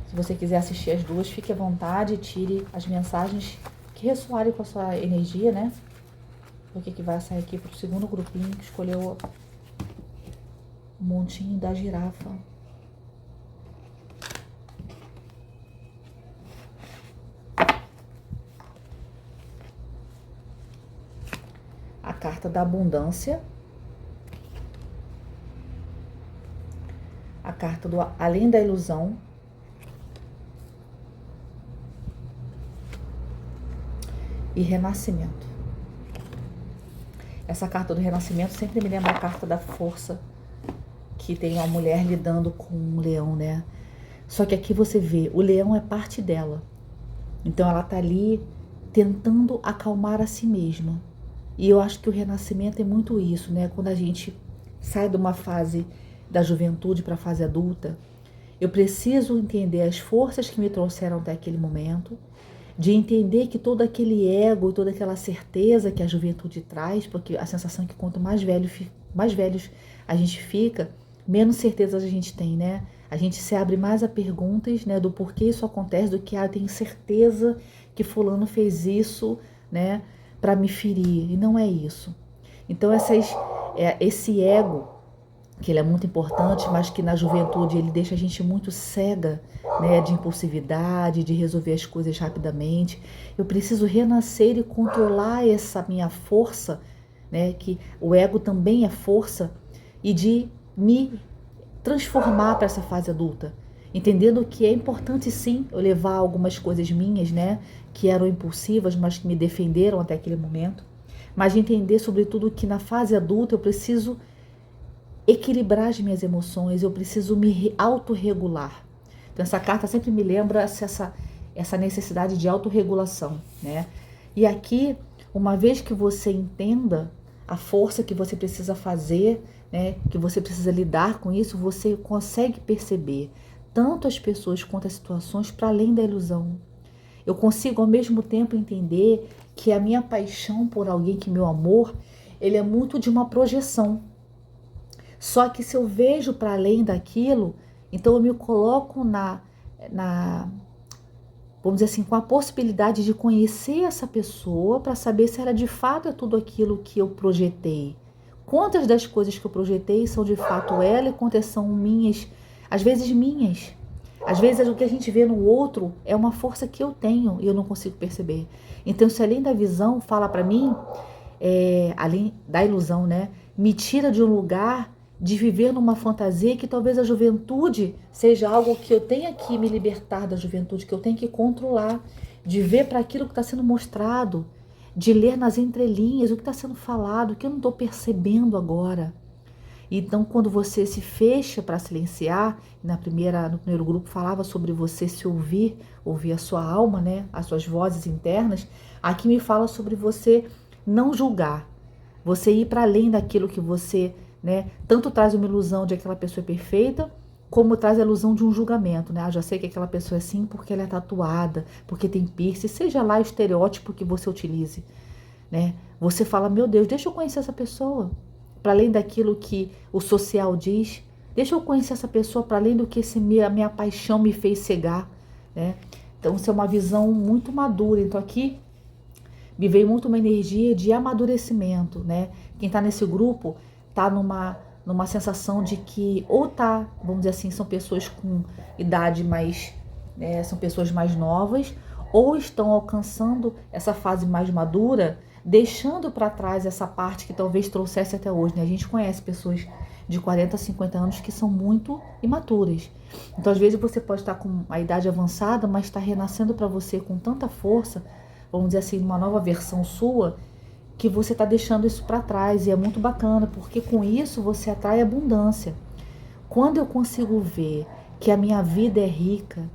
Se você quiser assistir as duas, fique à vontade e tire as mensagens que ressoarem com a sua energia, né? O que vai sair aqui para o segundo grupinho que escolheu o montinho da girafa. A carta da abundância. A carta do além da ilusão. E renascimento. Essa carta do renascimento sempre me lembra a carta da força, que tem uma mulher lidando com um leão, né? Só que aqui você vê, o leão é parte dela. Então ela tá ali tentando acalmar a si mesma. E eu acho que o renascimento é muito isso, né? Quando a gente sai de uma fase da juventude para a fase adulta, eu preciso entender as forças que me trouxeram até aquele momento, de entender que todo aquele ego, toda aquela certeza que a juventude traz, porque a sensação é que quanto mais velhos a gente fica, menos certeza a gente tem, né? A gente se abre mais a perguntas, né, do porquê isso acontece, do que tem certeza que fulano fez isso, né, para me ferir, e não é isso. Então esse ego, que ele é muito importante, mas que na juventude ele deixa a gente muito cega, né, de impulsividade, de resolver as coisas rapidamente. Eu preciso renascer e controlar essa minha força, né, que o ego também é força, e de me transformar para essa fase adulta. entendendo que é importante sim eu levar algumas coisas minhas, né, que eram impulsivas, mas que me defenderam até aquele momento, mas de entender sobretudo que na fase adulta eu preciso equilibrar as minhas emoções, eu preciso me autorregular. Então essa carta sempre me lembra essa necessidade de autorregulação, né? E aqui, uma vez que você entenda a força que você precisa fazer, né, que você precisa lidar com isso, você consegue perceber tanto as pessoas quanto as situações para além da ilusão. Eu consigo ao mesmo tempo entender que a minha paixão por alguém, que meu amor, ele é muito de uma projeção. Só que se eu vejo para além daquilo, então eu me coloco vamos dizer assim, com a possibilidade de conhecer essa pessoa para saber se ela de fato é tudo aquilo que eu projetei. Quantas das coisas que eu projetei são de fato ela e quantas são minhas, às vezes minhas. Às vezes o que a gente vê no outro é uma força que eu tenho e eu não consigo perceber. Então, se além da visão fala para mim, além da ilusão, né, me tira de um lugar de viver numa fantasia que talvez a juventude seja algo que eu tenha que me libertar da juventude, que eu tenho que controlar, de ver para aquilo que está sendo mostrado, de ler nas entrelinhas o que está sendo falado, o que eu não estou percebendo agora. Então, quando você se fecha para silenciar, no primeiro grupo falava sobre você se ouvir a sua alma, né, as suas vozes internas, aqui me fala sobre você não julgar, você ir para além daquilo que você, né, tanto traz uma ilusão de que aquela pessoa é perfeita, como traz a ilusão de um julgamento, né? Já sei que aquela pessoa é assim porque ela é tatuada, porque tem piercing, seja lá o estereótipo que você utilize, né? Você fala, meu Deus, deixa eu conhecer essa pessoa, para além daquilo que o social diz, deixa eu conhecer essa pessoa para além do que a minha paixão me fez cegar, né? Então, isso é uma visão muito madura. Então, aqui me veio muito uma energia de amadurecimento, né? Quem está nesse grupo está numa sensação de que ou tá, vamos dizer assim, são pessoas com idade mais, né, são pessoas mais novas, ou estão alcançando essa fase mais madura, deixando para trás essa parte que talvez trouxesse até hoje, né? A gente conhece pessoas de 40, 50 anos que são muito imaturas. Então, às vezes, você pode estar com a idade avançada, mas está renascendo para você com tanta força, vamos dizer assim, uma nova versão sua, que você está deixando isso para trás. E é muito bacana, porque com isso você atrai abundância. Quando eu consigo ver que a minha vida é rica,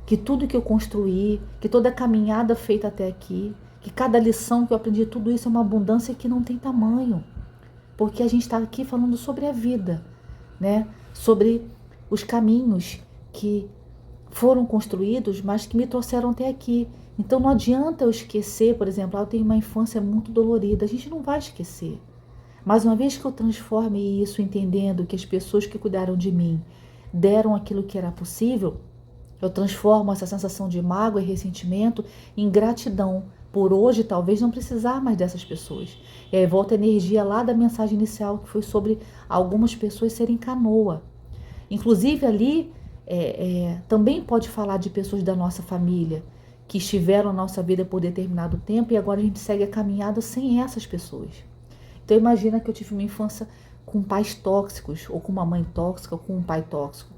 que tudo que eu construí, que toda a caminhada feita até aqui, que cada lição que eu aprendi, tudo isso é uma abundância que não tem tamanho. Porque a gente está aqui falando sobre a vida, né? Sobre os caminhos que foram construídos, mas que me trouxeram até aqui. Então não adianta eu esquecer, por exemplo, eu tenho uma infância muito dolorida, a gente não vai esquecer. Mas uma vez que eu transforme isso, entendendo que as pessoas que cuidaram de mim deram aquilo que era possível, eu transformo essa sensação de mágoa e ressentimento em gratidão por hoje talvez não precisar mais dessas pessoas. E aí volta a energia lá da mensagem inicial, que foi sobre algumas pessoas serem canoa. Inclusive ali também pode falar de pessoas da nossa família que estiveram na nossa vida por determinado tempo e agora a gente segue a caminhada sem essas pessoas. Então imagina que eu tive uma infância com pais tóxicos, ou com uma mãe tóxica, ou com um pai tóxico.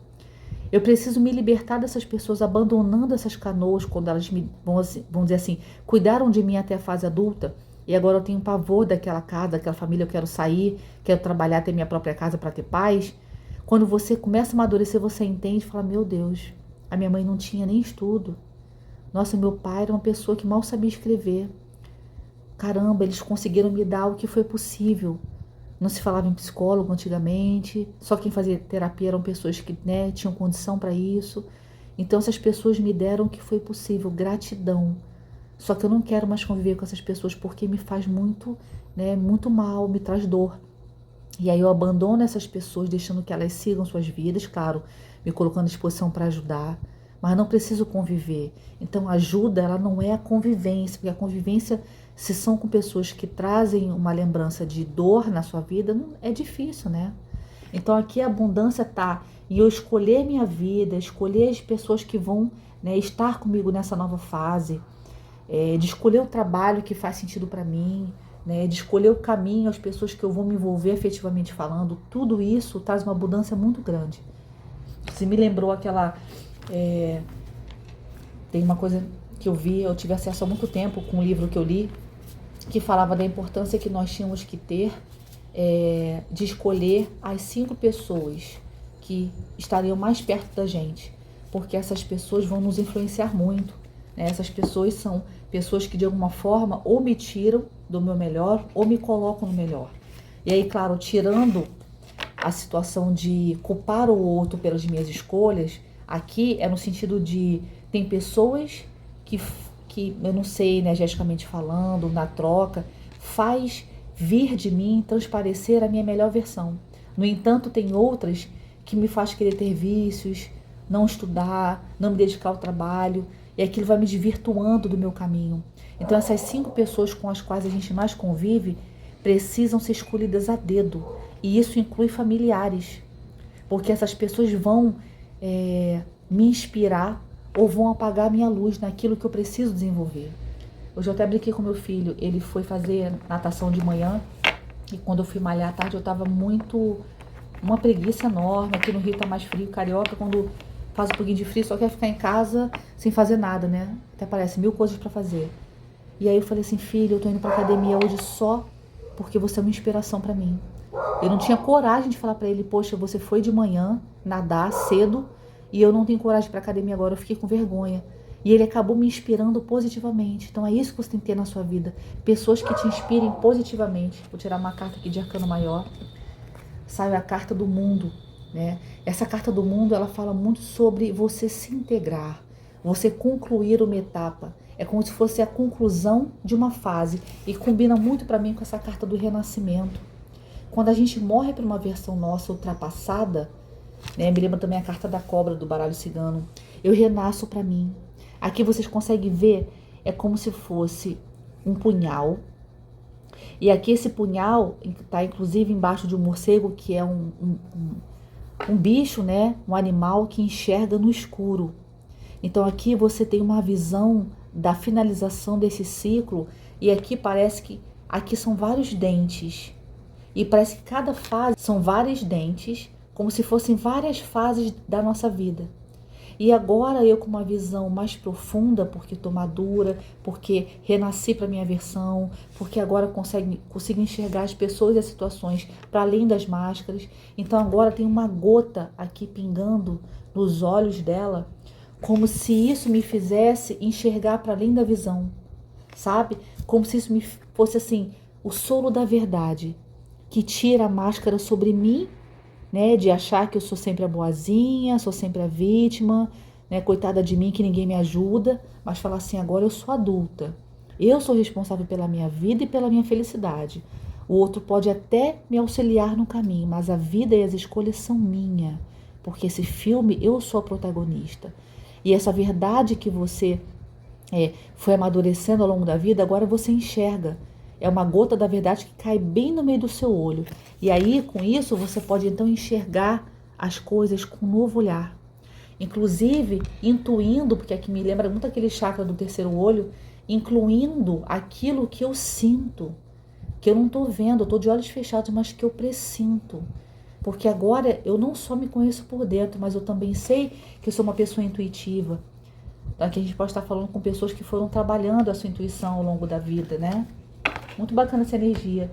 Eu preciso me libertar dessas pessoas, abandonando essas canoas quando elas vamos dizer assim, cuidaram de mim até a fase adulta, e agora eu tenho pavor daquela casa, daquela família, eu quero sair, quero trabalhar, ter minha própria casa para ter paz. Quando você começa a amadurecer, você entende e fala, meu Deus, a minha mãe não tinha nem estudo. Nossa, meu pai era uma pessoa que mal sabia escrever. Caramba, eles conseguiram me dar o que foi possível. Não se falava em psicólogo antigamente, só quem fazia terapia eram pessoas que, né, tinham condição para isso. Então essas pessoas me deram o que foi possível, gratidão. Só que eu não quero mais conviver com essas pessoas porque me faz muito, né, muito mal, me traz dor. E aí eu abandono essas pessoas, deixando que elas sigam suas vidas, claro, me colocando à disposição para ajudar, mas não preciso conviver. Então ajuda, ela não é a convivência, porque a convivência, se são com pessoas que trazem uma lembrança de dor na sua vida, é difícil, né? Então aqui a abundância está em eu escolher minha vida, escolher as pessoas que vão, né, estar comigo nessa nova fase, de escolher o trabalho que faz sentido para mim, né, de escolher o caminho, as pessoas que eu vou me envolver efetivamente falando. Tudo isso traz uma abundância muito grande. Você me lembrou aquela Tem uma coisa que eu tive acesso há muito tempo com um livro que eu li, que falava da importância que nós tínhamos que ter de escolher as 5 pessoas que estariam mais perto da gente, porque essas pessoas vão nos influenciar muito, né? Essas pessoas são pessoas que de alguma forma ou me tiram do meu melhor ou me colocam no melhor. E aí, claro, tirando a situação de culpar o outro pelas minhas escolhas, aqui é no sentido de tem pessoas que eu não sei, energeticamente falando, na troca, faz vir de mim transparecer a minha melhor versão. No entanto, tem outras que me faz querer ter vícios, não estudar, não me dedicar ao trabalho, e aquilo vai me desvirtuando do meu caminho. Então essas 5 pessoas com as quais a gente mais convive precisam ser escolhidas a dedo, e isso inclui familiares, porque essas pessoas vão me inspirar ou vão apagar a minha luz naquilo que eu preciso desenvolver. Hoje eu até brinquei com meu filho, ele foi fazer natação de manhã, e quando eu fui malhar à tarde eu tava uma preguiça enorme. Aqui no Rio tá mais frio, carioca quando faz um pouquinho de frio só quer ficar em casa sem fazer nada, né? Até parece 1000 coisas pra fazer. E aí eu falei assim, filho, eu tô indo pra academia hoje só porque você é uma inspiração pra mim. Eu não tinha coragem de falar pra ele, poxa, você foi de manhã nadar cedo e eu não tenho coragem pra academia agora, eu fiquei com vergonha. E ele acabou me inspirando positivamente. Então é isso que você tem que ter na sua vida. Pessoas que te inspirem positivamente. Vou tirar uma carta aqui de Arcano Maior. Sai a carta do mundo, né? Essa carta do mundo, ela fala muito sobre você se integrar, você concluir uma etapa. É como se fosse a conclusão de uma fase. E combina muito para mim com essa carta do renascimento. Quando a gente morre para uma versão nossa ultrapassada, né? Me lembra também a carta da cobra do baralho cigano. Eu renasço para mim. Aqui vocês conseguem ver, é como se fosse um punhal. E aqui esse punhal está inclusive embaixo de um morcego, que é um bicho, né? Um animal que enxerga no escuro. Então aqui você tem uma visão da finalização desse ciclo. E aqui parece que aqui são vários dentes. E parece que cada fase são vários dentes, como se fossem várias fases da nossa vida. E agora eu com uma visão mais profunda, porque estou madura, porque renasci para minha versão, porque agora consigo enxergar as pessoas e as situações para além das máscaras. Então agora tem uma gota aqui pingando nos olhos dela, como se isso me fizesse enxergar para além da visão, sabe? Como se isso me fosse assim, o solo da verdade, que tira a máscara sobre mim, né, de achar que eu sou sempre a boazinha, sou sempre a vítima, né, coitada de mim que ninguém me ajuda, mas falar assim, agora eu sou adulta, eu sou responsável pela minha vida e pela minha felicidade. O outro pode até me auxiliar no caminho, mas a vida e as escolhas são minha, porque esse filme eu sou a protagonista. E essa verdade que você foi amadurecendo ao longo da vida, agora você enxerga. É uma gota da verdade que cai bem no meio do seu olho. E aí, com isso, você pode então enxergar as coisas com um novo olhar. Inclusive, intuindo, porque aqui me lembra muito aquele chakra do terceiro olho, incluindo aquilo que eu sinto, que eu não estou vendo, eu estou de olhos fechados, mas que eu pressinto. Porque agora eu não só me conheço por dentro, mas eu também sei que eu sou uma pessoa intuitiva. Então, aqui a gente pode estar falando com pessoas que foram trabalhando a sua intuição ao longo da vida, né? Muito bacana essa energia.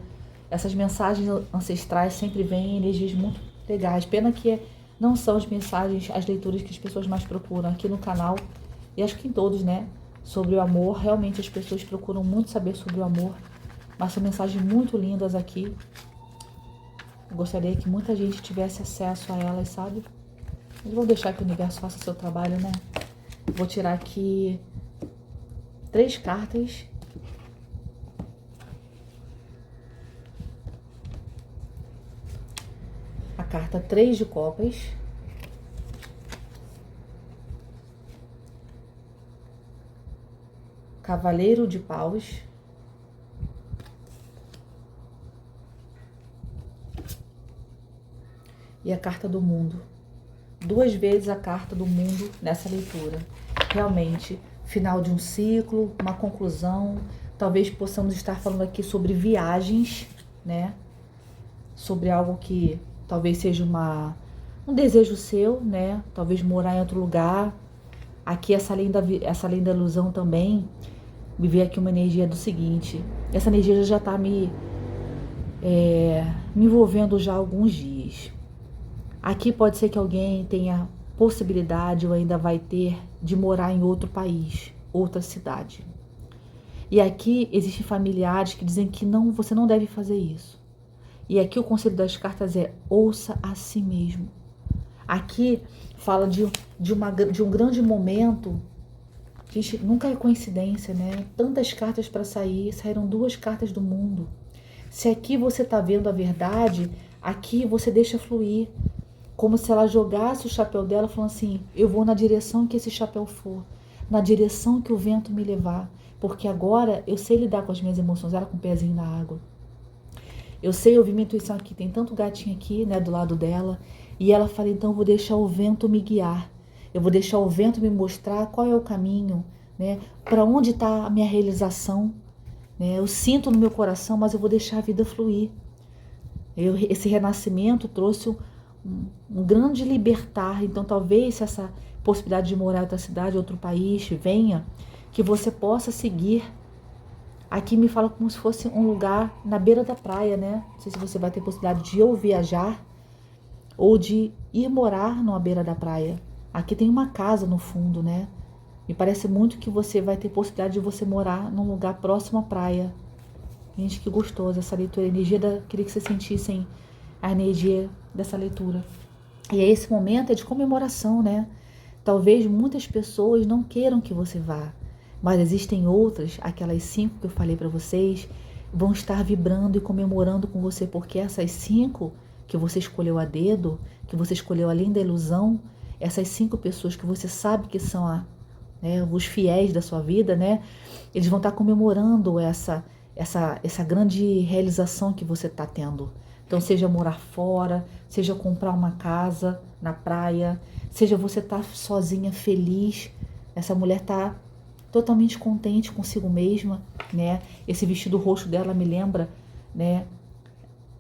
Essas mensagens ancestrais sempre vêm em energias muito legais. Pena que não são as mensagens, as leituras que as pessoas mais procuram aqui no canal. E acho que em todos, né? Sobre o amor. Realmente as pessoas procuram muito saber sobre o amor. Mas são mensagens muito lindas aqui. Eu gostaria que muita gente tivesse acesso a elas, sabe? Mas vou deixar que o universo faça o seu trabalho, né? Vou tirar aqui 3 cartas. A carta 3 de copas. Cavaleiro de paus. E a carta do mundo. 2 vezes a carta do mundo nessa leitura. Realmente, final de um ciclo, uma conclusão. Talvez possamos estar falando aqui sobre viagens, né? Sobre algo que talvez seja um desejo seu, né? Talvez morar em outro lugar, Aqui essa além da ilusão também, me veio aqui uma energia do seguinte, essa energia já está me envolvendo já há alguns dias. Aqui pode ser que alguém tenha possibilidade ou ainda vai ter de morar em outro país, outra cidade. E aqui existem familiares que dizem que não, você não deve fazer isso. E aqui o conselho das cartas é: ouça a si mesmo. Aqui fala de um grande momento. Gente, nunca é coincidência, né? Tantas cartas para sair, saíram 2 cartas do mundo. Se aqui você está vendo a verdade, aqui você deixa fluir. Como se ela jogasse o chapéu dela falando assim: eu vou na direção que esse chapéu for, na direção que o vento me levar, porque agora eu sei lidar com as minhas emoções. Ela com o pezinho na água. Eu sei ouvir minha intuição aqui, tem tanto gatinho aqui, né, do lado dela. E ela fala: então eu vou deixar o vento me guiar. Eu vou deixar o vento me mostrar qual é o caminho, né, para onde está a minha realização. Né? Eu sinto no meu coração, mas eu vou deixar a vida fluir. Esse renascimento trouxe um grande libertar. Então talvez se essa possibilidade de morar em outra cidade, outro país venha, que você possa seguir. Aqui me fala como se fosse um lugar na beira da praia, né? Não sei se você vai ter possibilidade de ou viajar ou de ir morar numa beira da praia. Aqui tem uma casa no fundo, né? Me parece muito que você vai ter possibilidade de você morar num lugar próximo à praia. Gente, que gostoso essa leitura. Queria que vocês sentissem a energia dessa leitura. E esse momento é de comemoração, né? Talvez muitas pessoas não queiram que você vá, mas existem outras, aquelas 5 que eu falei para vocês, vão estar vibrando e comemorando com você, porque essas 5 que você escolheu a dedo, que você escolheu além da ilusão, essas 5 pessoas que você sabe que são os fiéis da sua vida, né? Eles vão estar comemorando essa grande realização que você está tendo. Então, seja morar fora, seja comprar uma casa na praia, seja você estar sozinha, feliz. Essa mulher está totalmente contente consigo mesma, né? Esse vestido roxo dela me lembra, né?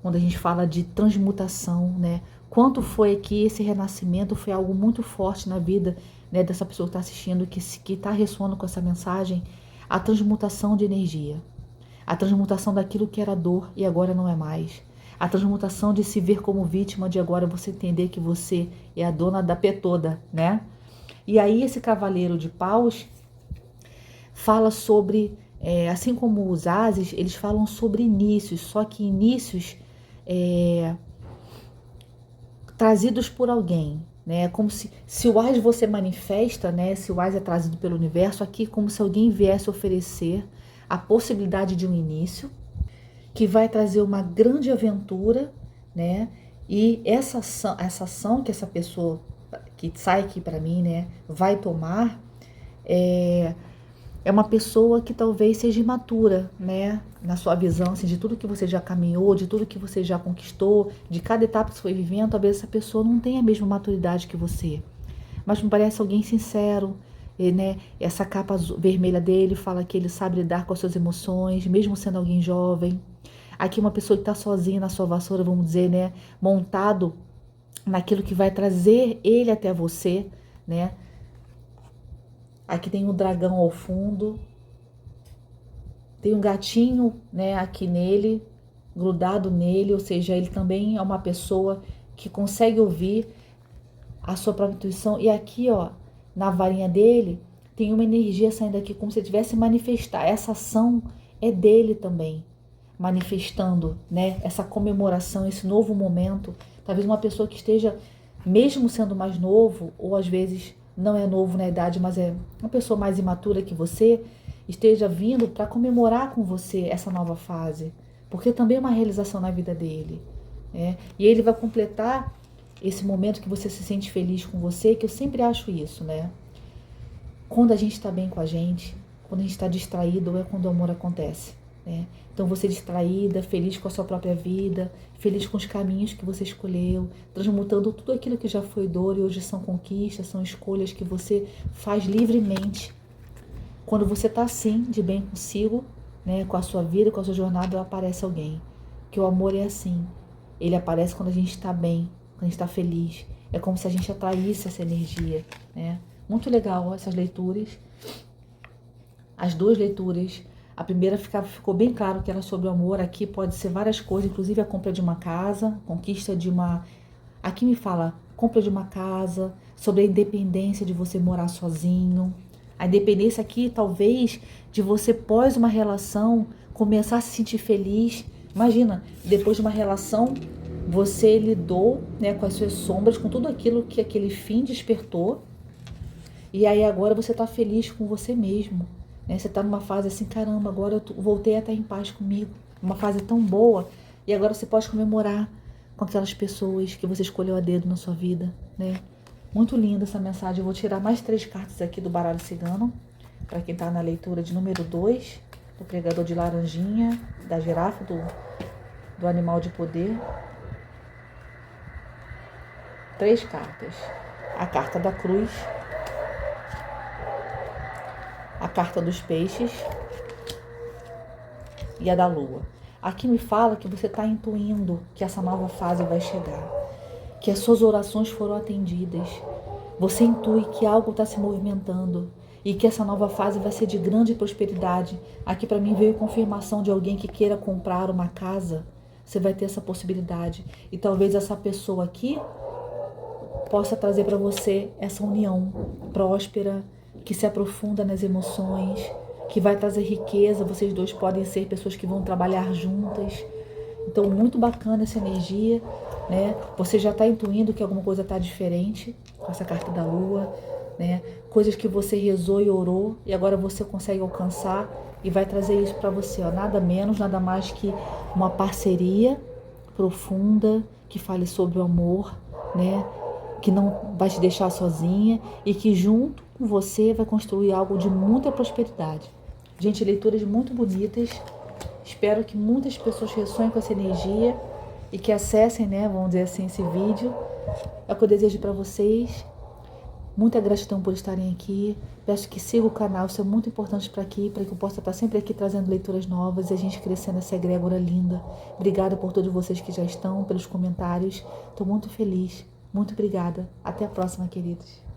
Quando a gente fala de transmutação, né? Quanto foi aqui esse renascimento, foi algo muito forte na vida, né, dessa pessoa que está assistindo, que está ressoando com essa mensagem. A transmutação de energia. A transmutação daquilo que era dor e agora não é mais. A transmutação de se ver como vítima, de agora você entender que você é a dona da pé toda, né? E aí esse cavaleiro de paus fala sobre, assim como os ases, eles falam sobre inícios, só que inícios trazidos por alguém, né? Como se o as você manifesta, né? Se o as é trazido pelo universo, aqui como se alguém viesse oferecer a possibilidade de um início, que vai trazer uma grande aventura, né? E essa ação que essa pessoa que sai aqui para mim, né, vai tomar, é uma pessoa que talvez seja imatura, né, na sua visão, assim, de tudo que você já caminhou, de tudo que você já conquistou, de cada etapa que você foi vivendo. Talvez essa pessoa não tenha a mesma maturidade que você, mas me parece alguém sincero, né? Essa capa vermelha dele fala que ele sabe lidar com as suas emoções, mesmo sendo alguém jovem. Aqui uma pessoa que está sozinha na sua vassoura, vamos dizer, né, montado naquilo que vai trazer ele até você, né? Aqui tem um dragão ao fundo, tem um gatinho, né, aqui nele, grudado nele, ou seja, ele também é uma pessoa que consegue ouvir a sua própria intuição. E aqui, ó, na varinha dele, tem uma energia saindo aqui, como se tivesse manifestar. Essa ação é dele também, manifestando, né, essa comemoração, esse novo momento. Talvez uma pessoa que esteja, mesmo sendo mais novo, ou às vezes não é novo na idade, mas é uma pessoa mais imatura que você, esteja vindo para comemorar com você essa nova fase, porque também é uma realização na vida dele, né? E ele vai completar esse momento que você se sente feliz com você, que eu sempre acho isso, né? Quando a gente está bem com a gente, quando a gente está distraído, é quando o amor acontece, né? Então você distraída, feliz com a sua própria vida, feliz com os caminhos que você escolheu, transmutando tudo aquilo que já foi dor e hoje são conquistas, são escolhas que você faz livremente. Quando você está assim, de bem consigo, né, com a sua vida, com a sua jornada, aparece alguém. Que o amor é assim, ele aparece quando a gente está bem, quando a gente está feliz. É como se a gente atraísse essa energia, né? Muito legal essas leituras. As duas leituras. A primeira ficou bem claro que era sobre o amor. Aqui pode ser várias coisas, inclusive a compra de uma casa, conquista de uma... Aqui me fala compra de uma casa, sobre a independência de você morar sozinho. A independência aqui, talvez, de você pós uma relação, começar a se sentir feliz. Imagina, depois de uma relação, você lidou, né, com as suas sombras, com tudo aquilo que aquele fim despertou. E aí agora você está feliz com você mesmo. Né? Você está numa fase assim, caramba, agora eu voltei a estar em paz comigo. Uma fase tão boa. E agora você pode comemorar com aquelas pessoas que você escolheu a dedo na sua vida. Né? Muito linda essa mensagem. Eu vou tirar mais 3 cartas aqui do baralho cigano. Para quem está na leitura de número 2. Do pregador de laranjinha. Da girafa, do animal de poder. 3 cartas. A carta da cruz. A carta dos peixes e a da lua. Aqui me fala que você está intuindo que essa nova fase vai chegar, que as suas orações foram atendidas. Você intui que algo está se movimentando e que essa nova fase vai ser de grande prosperidade. Aqui para mim veio confirmação de alguém que queira comprar uma casa. Você vai ter essa possibilidade e talvez essa pessoa aqui possa trazer para você essa união próspera, que se aprofunda nas emoções, que vai trazer riqueza. Vocês dois podem ser pessoas que vão trabalhar juntas. Então, muito bacana essa energia, né? Você já está intuindo que alguma coisa está diferente com essa carta da lua, né? Coisas que você rezou e orou e agora você consegue alcançar e vai trazer isso para você, ó. Nada menos, nada mais que uma parceria profunda que fale sobre o amor, né? Que não vai te deixar sozinha e que junto com você vai construir algo de muita prosperidade. Gente, leituras muito bonitas. Espero que muitas pessoas ressoem com essa energia e que acessem, né, vamos dizer assim, esse vídeo. É o que eu desejo para vocês. Muita gratidão por estarem aqui. Peço que sigam o canal, isso é muito importante para que eu possa estar sempre aqui trazendo leituras novas e a gente crescendo essa egrégora linda. Obrigada por todos vocês que já estão, pelos comentários. Estou muito feliz. Muito obrigada. Até a próxima, queridos.